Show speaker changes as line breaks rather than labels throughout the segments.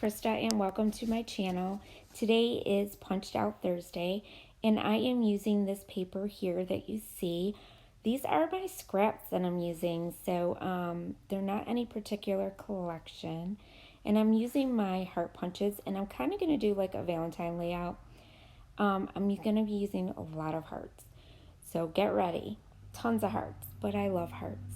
Krista and welcome to my channel. Today is Punched Out Thursday and I am using this paper here that you see. These are my scraps that I'm using, so they're not any particular collection. And I'm using my heart punches, and I'm kind of going to do like a Valentine layout. I'm going to be using a lot of hearts. So get ready. Tons of hearts, but I love hearts.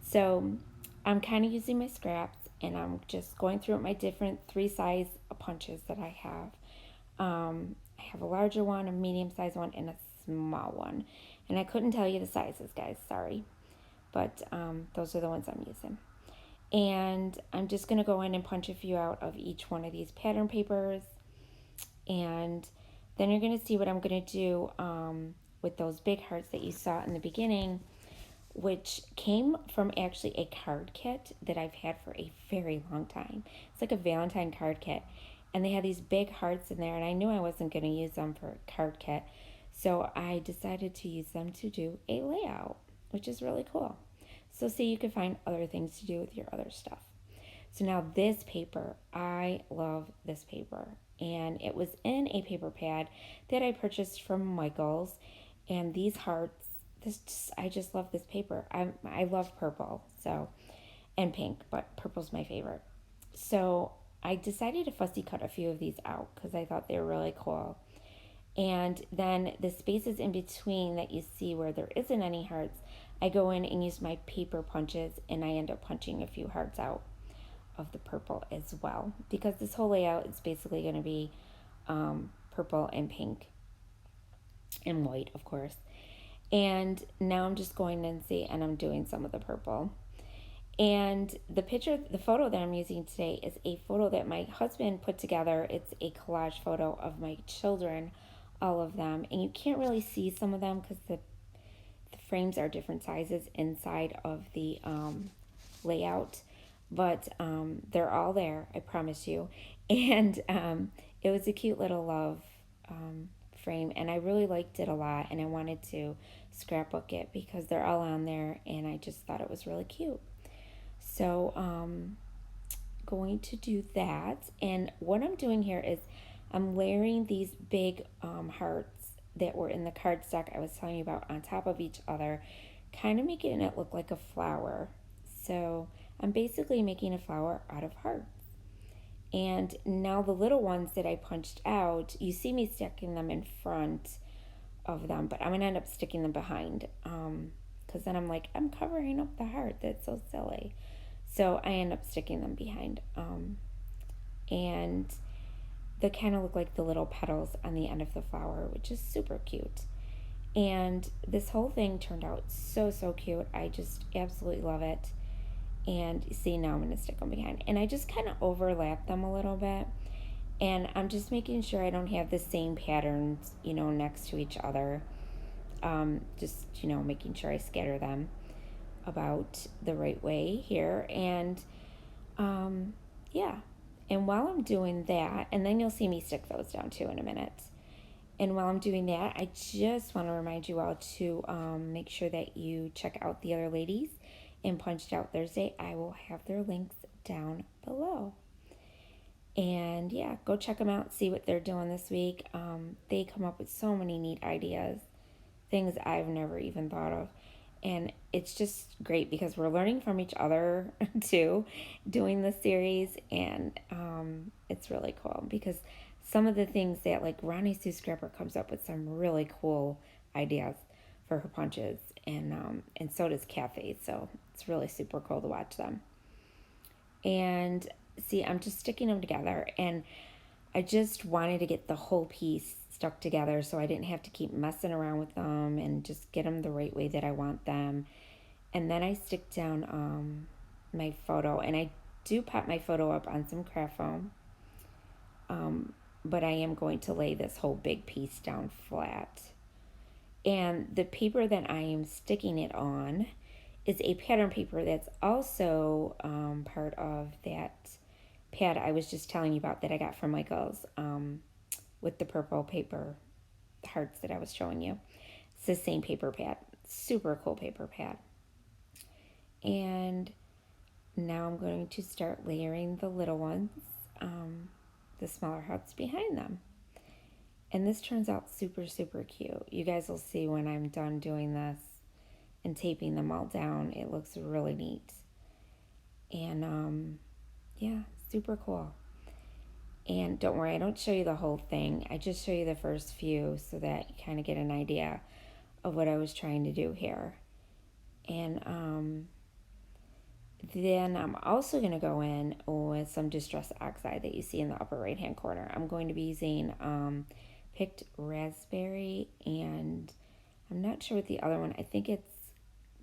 So I'm kind of using my scraps and I'm just going through my different 3 size punches that I have. I have a larger one, a medium size one, and a small one. And I couldn't tell you the sizes, guys, sorry. But those are the ones I'm using. And I'm just going to go in and punch a few out of each one of these pattern papers. And then you're going to see what I'm going to do with those big hearts that you saw in the beginning, which came from actually a card kit that I've had for a very long time. It's like a Valentine card kit. And they had these big hearts in there, and I knew I wasn't going to use them for a card kit. So I decided to use them to do a layout, which is really cool. So see, you can find other things to do with your other stuff. So now this paper, I love this paper. And it was in a paper pad that I purchased from Michael's. And these hearts, I just love this paper. I love purple, so, and pink, but purple's my favorite. So I decided to fussy cut a few of these out because I thought they were really cool. And then the spaces in between that you see where there isn't any hearts, I go in and use my paper punches, and I end up punching a few hearts out of the purple as well, because this whole layout is basically going to be purple and pink and white, of course. And now I'm just going in and I'm doing some of the purple. And the photo that I'm using today is a photo that my husband put together. It's a collage photo of my children, all of them. And you can't really see some of them because the frames are different sizes inside of the layout. But they're all there, I promise you. And it was a cute little love frame, and I really liked it a lot, and I wanted to scrapbook it because they're all on there, and I just thought it was really cute. So going to do that, and what I'm doing here is I'm layering these big hearts that were in the cardstock I was telling you about on top of each other, kind of making it look like a flower. So I'm basically making a flower out of hearts. And now the little ones that I punched out, you see me sticking them in front of them, but I'm going to end up sticking them behind because then I'm like, I'm covering up the heart. That's so silly. So I end up sticking them behind. And they kind of look like the little petals on the end of the flower, which is super cute. And this whole thing turned out so, so cute. I just absolutely love it. And see, now I'm going to stick them behind. And I just kind of overlap them a little bit. And I'm just making sure I don't have the same patterns, next to each other. Just, making sure I scatter them about the right way here. And, yeah. And while I'm doing that, and then you'll see me stick those down too in a minute. And while I'm doing that, I just want to remind you all to make sure that you check out the other ladies in Punched Out Thursday. I will have their links down below. And yeah, go check them out, see what they're doing this week. They come up with so many neat ideas, things I've never even thought of. And it's just great because we're learning from each other too, doing this series. And it's really cool because some of the things that, like, Ronnie Sue Scrapper comes up with some really cool ideas for her punches, and so does Kathy. So it's really super cool to watch them. And see, I'm just sticking them together, and I just wanted to get the whole piece stuck together so I didn't have to keep messing around with them and just get them the right way that I want them. And then I stick down my photo, and I do pop my photo up on some craft foam. But I am going to lay this whole big piece down flat. And the paper that I am sticking it on is a pattern paper that's also part of that pad I was just telling you about that I got from Michael's with the purple paper hearts that I was showing you. It's the same paper pad. Super cool paper pad. And now I'm going to start layering the little ones the smaller hearts behind them. And this turns out super, super cute. You guys will see when I'm done doing this and taping them all down. It looks really neat. And yeah, super cool. And don't worry, I don't show you the whole thing. I just show you the first few so that you kind of get an idea of what I was trying to do here. And then I'm also going to go in with some Distress Oxide that you see in the upper right hand corner. I'm going to be using picked raspberry, and I'm not sure what the other one, I think it's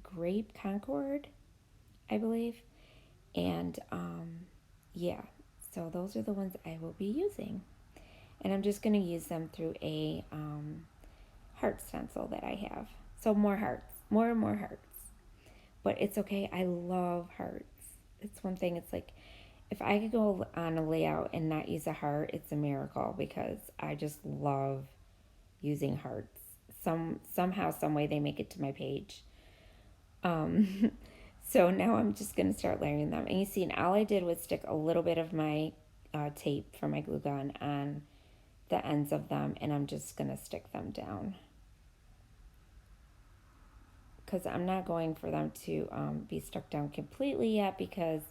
grape Concord, I believe. And yeah, so those are the ones I will be using. And I'm just going to use them through a heart stencil that I have. So more hearts, more and more hearts. But it's okay. I love hearts. It's one thing. It's like if I could go on a layout and not use a heart, it's a miracle because I just love using hearts. Somehow, some way they make it to my page. So now I'm just going to start layering them. And you see, and all I did was stick a little bit of my tape from my glue gun on the ends of them, and I'm just going to stick them down. Because I'm not going for them to be stuck down completely yet, because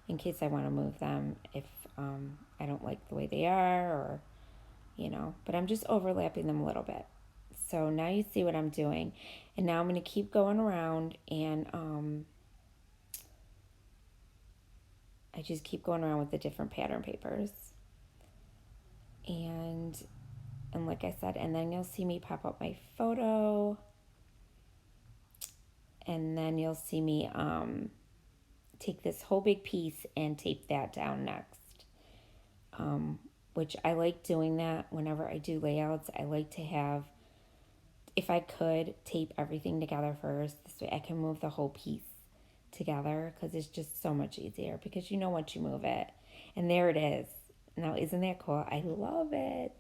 in case I want to move them if I don't like the way they are, or, but I'm just overlapping them a little bit. So now you see what I'm doing. And now I'm going to keep going around, and I just keep going around with the different pattern papers. And like I said, and then you'll see me pop up my photo. And then you'll see me take this whole big piece and tape that down next. Which I like doing that whenever I do layouts. I like to have, if I could, tape everything together first. This way I can move the whole piece together, because it's just so much easier, because once you move it, and there it is. Now, isn't that cool? I love it.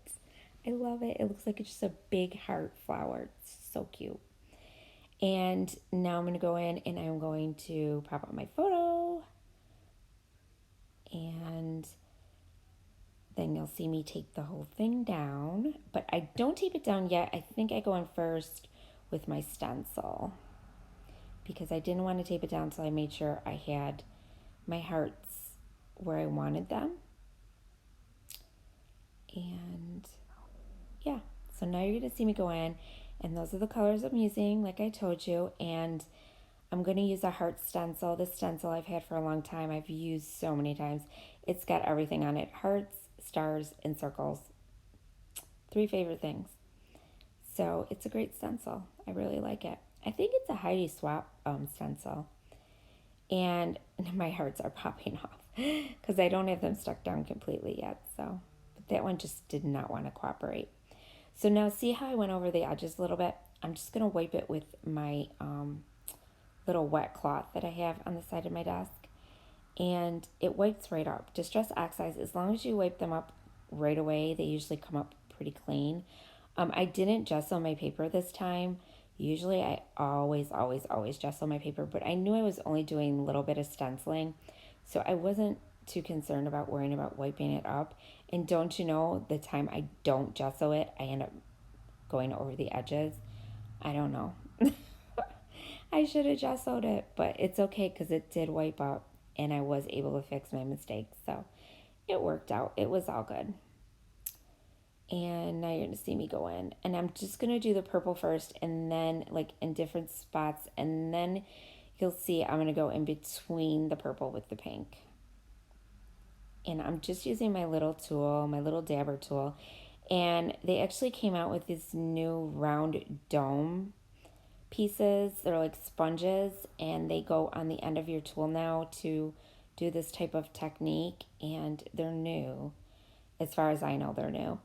I love it. It looks like it's just a big heart flower. It's so cute. And now I'm going to go in and I'm going to pop up my photo. And then you'll see me tape the whole thing down. But I don't tape it down yet. I think I go in first with my stencil, because I didn't want to tape it down until I made sure I had my hearts where I wanted them. And yeah, so now you're going to see me go in. And those are the colors I'm using, like I told you. And I'm going to use a heart stencil. This stencil I've had for a long time. I've used so many times. It's got everything on it. Hearts, stars, and circles. 3 favorite things. So it's a great stencil. I really like it. I think it's a Heidi Swap stencil. And my hearts are popping off because I don't have them stuck down completely yet. So, but that one just did not want to cooperate. So now see how I went over the edges a little bit? I'm just going to wipe it with my little wet cloth that I have on the side of my desk. And it wipes right up. Distress Oxides, as long as you wipe them up right away, they usually come up pretty clean. I didn't gesso my paper this time. Usually I always gesso my paper, but I knew I was only doing a little bit of stenciling, so I wasn't too concerned about worrying about wiping it up. And don't you know, the time I don't gesso it, I end up going over the edges. I don't know. I should have gessoed it, but it's okay because it did wipe up and I was able to fix my mistakes. So it worked out. It was all good. And now you're going to see me go in. And I'm just going to do the purple first, and then like in different spots. And then you'll see I'm going to go in between the purple with the pink. And I'm just using my little tool, my little dabber tool. And they actually came out with these new round dome pieces. They're like sponges, and they go on the end of your tool now to do this type of technique. And they're new. As far as I know, they're new.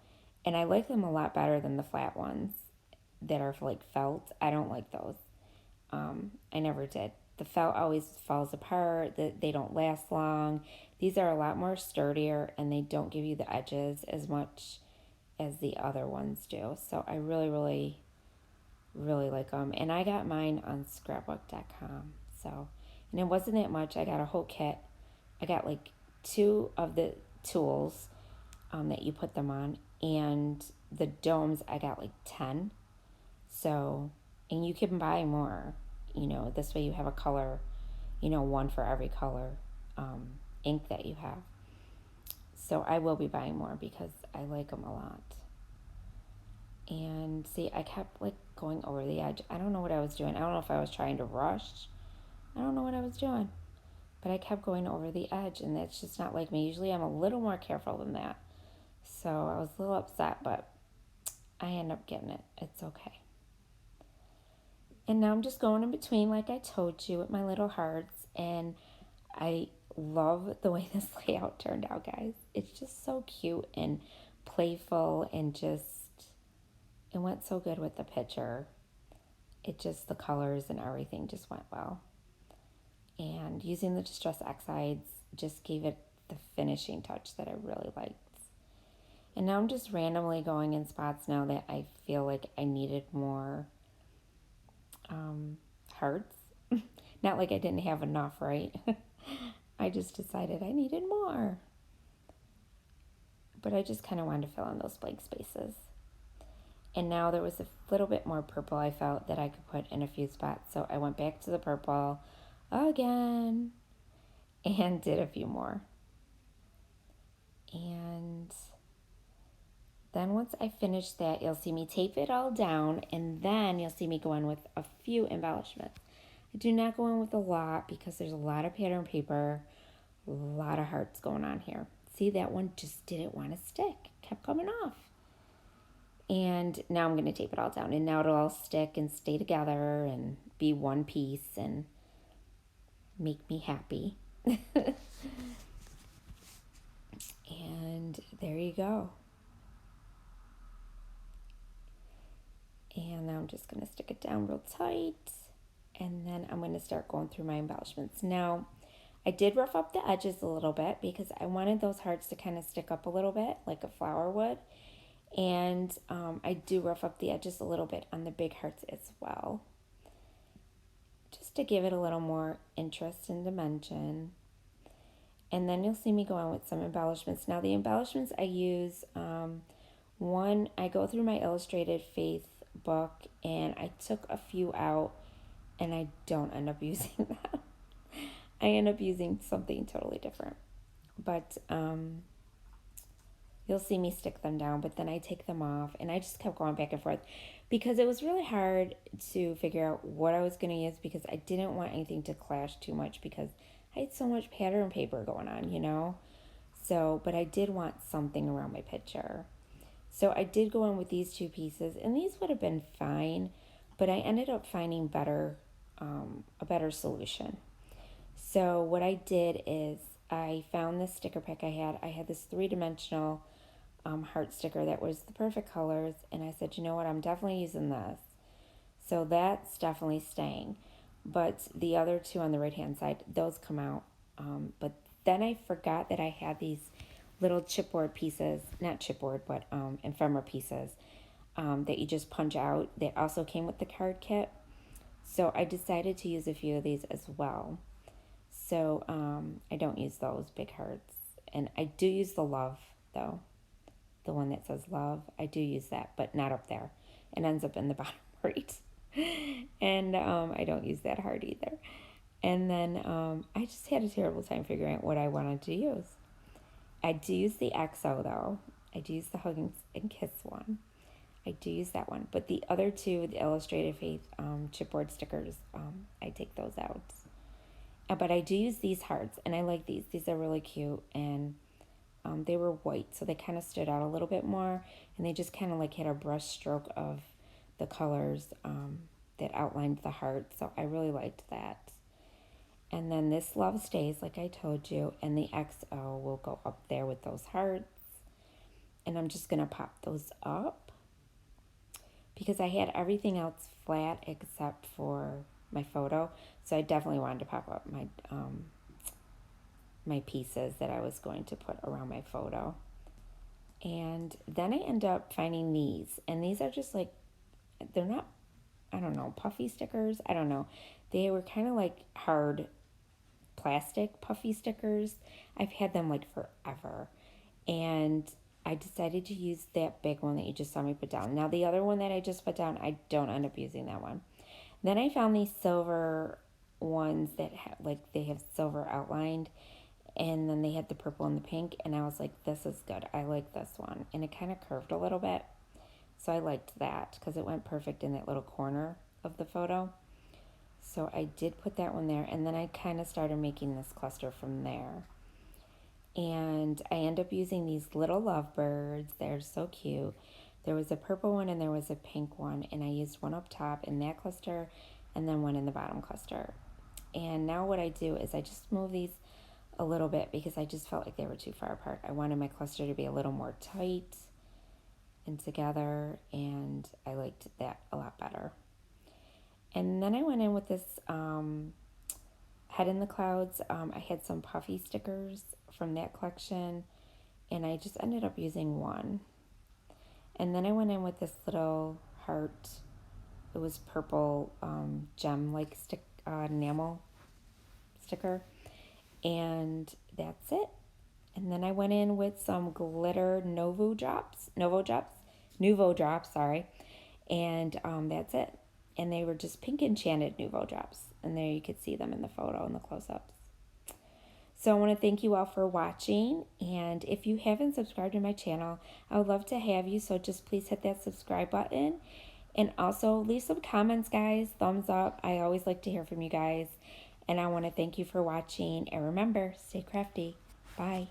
And I like them a lot better than the flat ones that are like felt. I don't like those. I never did. The felt always falls apart. They don't last long. These are a lot more sturdier, and they don't give you the edges as much as the other ones do. So I really, really, really like them. And I got mine on scrapbook.com. So, and it wasn't that much. I got a whole kit. I got like two of the tools that you put them on. And the domes, I got like 10. So, and you can buy more, this way you have a color, one for every color ink that you have. So I will be buying more because I like them a lot. And see, I kept like going over the edge. I don't know what I was doing. I don't know if I was trying to rush. I don't know what I was doing. But I kept going over the edge, and that's just not like me. Usually I'm a little more careful than that. So I was a little upset, but I ended up getting it. It's okay. And now I'm just going in between, like I told you, with my little hearts. And I love the way this layout turned out, guys. It's just so cute and playful, and just, it went so good with the picture. The colors and everything just went well. And using the Distress Oxides just gave it the finishing touch that I really liked. And now I'm just randomly going in spots now that I feel like I needed more hearts. Not like I didn't have enough, right? I just decided I needed more. But I just kind of wanted to fill in those blank spaces. And now there was a little bit more purple I felt that I could put in a few spots. So I went back to the purple again and did a few more. And then once I finish that, you'll see me tape it all down, and then you'll see me go in with a few embellishments. I do not go in with a lot because there's a lot of pattern paper, a lot of hearts going on here. See, that one just didn't want to stick. It kept coming off. And now I'm going to tape it all down, and now it'll all stick and stay together and be one piece and make me happy. And there you go. And now I'm just going to stick it down real tight. And then I'm going to start going through my embellishments. Now, I did rough up the edges a little bit because I wanted those hearts to kind of stick up a little bit like a flower would. And I do rough up the edges a little bit on the big hearts as well, just to give it a little more interest and dimension. And then you'll see me go on with some embellishments. Now, the embellishments I use, one, I go through my Illustrated Faith book, and I took a few out, and I don't end up using them. I end up using something totally different. But you'll see me stick them down, but then I take them off, and I just kept going back and forth because it was really hard to figure out what I was going to use because I didn't want anything to clash too much because I had so much pattern paper going on, So, but I did want something around my picture. So I did go in with these two pieces, and these would have been fine, but I ended up finding a better solution. So what I did is I found this sticker pack I had. I had this 3-dimensional heart sticker that was the perfect colors, and I said, you know what, I'm definitely using this. So that's definitely staying. But the other two on the right-hand side, those come out. But then I forgot that I had these little chipboard pieces, not chipboard, but ephemera pieces that you just punch out. They also came with the card kit. So I decided to use a few of these as well. So I don't use those big hearts. And I do use the love, though. The one that says love. I do use that, but not up there. It ends up in the bottom right. And I don't use that heart either. And then I just had a terrible time figuring out what I wanted to use. I do use the XO, though. I do use the Hug and Kiss one. I do use that one. But the other two, the Illustrated Faith chipboard stickers, I take those out. But I do use these hearts, and I like these. These are really cute, and they were white, so they kind of stood out a little bit more, and they just kind of like had a brush stroke of the colors that outlined the heart, so I really liked that. And then this Love Stays, like I told you, and the XO will go up there with those hearts. And I'm just going to pop those up because I had everything else flat except for my photo. So I definitely wanted to pop up my pieces that I was going to put around my photo. And then I end up finding these. And these are just like, they're not, I don't know, puffy stickers. I don't know. They were kind of like hard plastic puffy stickers. I've had them like forever. And I decided to use that big one that you just saw me put down. Now the other one that I just put down, I don't end up using that one. Then I found these silver ones that they have silver outlined, and then they had the purple and the pink, and I was like, this is good. I like this one. And it kind of curved a little bit. So I liked that because it went perfect in that little corner of the photo. So I did put that one there, and then I kind of started making this cluster from there. And I end up using these little lovebirds. They're so cute. There was a purple one and there was a pink one, and I used one up top in that cluster and then one in the bottom cluster. And now what I do is I just move these a little bit because I just felt like they were too far apart. I wanted my cluster to be a little more tight and together, and I liked that a lot better. And then I went in with this Head in the Clouds. I had some puffy stickers from that collection, and I just ended up using one. And then I went in with this little heart. It was purple gem-like enamel sticker, and that's it. And then I went in with some glitter Nouveau drops, sorry, and that's it. And they were just pink enchanted Nouveau drops, and there you could see them in the photo in the close-ups. So I want to thank you all for watching, and if you haven't subscribed to my channel, I would love to have you, so just please hit that subscribe button, and also leave some comments, guys. Thumbs up. I always like to hear from you guys, and I want to thank you for watching, and remember, stay crafty. Bye.